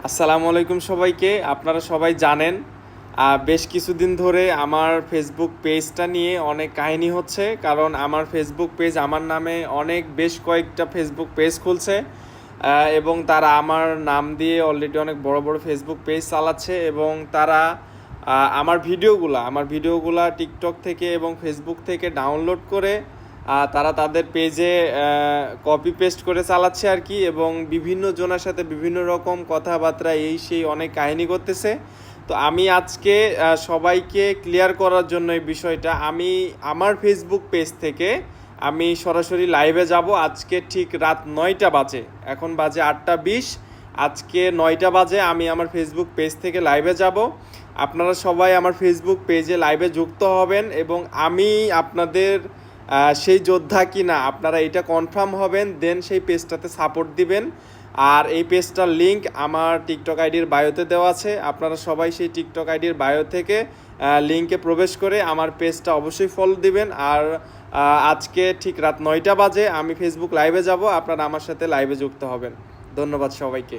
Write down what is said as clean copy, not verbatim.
আসসালামু আলাইকুম সবাইকে। আপনারা সবাই জানেন বেশ কিছুদিন ধরে আমার ফেসবুক পেজটা নিয়ে অনেক কাহিনী হচ্ছে, কারণ আমার ফেসবুক পেজ আমার নামে বেশ কয়েকটা ফেসবুক পেজ খুলছে এবং তারা আমার নাম দিয়ে অলরেডি অনেক বড় বড় ফেসবুক পেজ চালাচ্ছে এবং তারা আমার ভিডিওগুলা টিকটক থেকে এবং ফেসবুক থেকে ডাউনলোড করে তারা তাদের পেজে কপি পেস্ট করে চালাচ্ছে আর কি, এবং বিভিন্ন জনের সাথে বিভিন্ন রকম কথাবার্তা এই সেই অনেক কাহিনী করতেছে। তো আমি আজকে সবাইকে ক্লিয়ার করার জন্য এই বিষয়টা আমি আমার ফেসবুক পেজ থেকে আমি সরাসরি লাইভে যাব। আজকে ঠিক রাত 9টা বাজে, এখন বাজে 8টা 20। আজকে 9টা বাজে আমি আমার ফেসবুক পেজ থেকে লাইভে যাব। আপনারা সবাই আমার ফেসবুক পেজে লাইভে যুক্ত হবেন এবং আমি আপনাদের সেই যোদ্ধা কি না আপনারা এটা কনফার্ম হবেন, দেন সেই পেজটাতে সাপোর্ট দিবেন। আর এই পেজটার লিঙ্ক আমার টিকটক আইডির বায়োতে দেওয়া আছে। আপনারা সবাই সেই টিকটক আইডির বায়ো থেকে লিঙ্কে প্রবেশ করে আমার পেজটা অবশ্যই ফলো দিবেন। আর আজকে ঠিক রাত 9টা বাজে আমি ফেসবুক লাইভে যাব, আপনারা আমার সাথে লাইভে যুক্ত হবেন। ধন্যবাদ সবাইকে।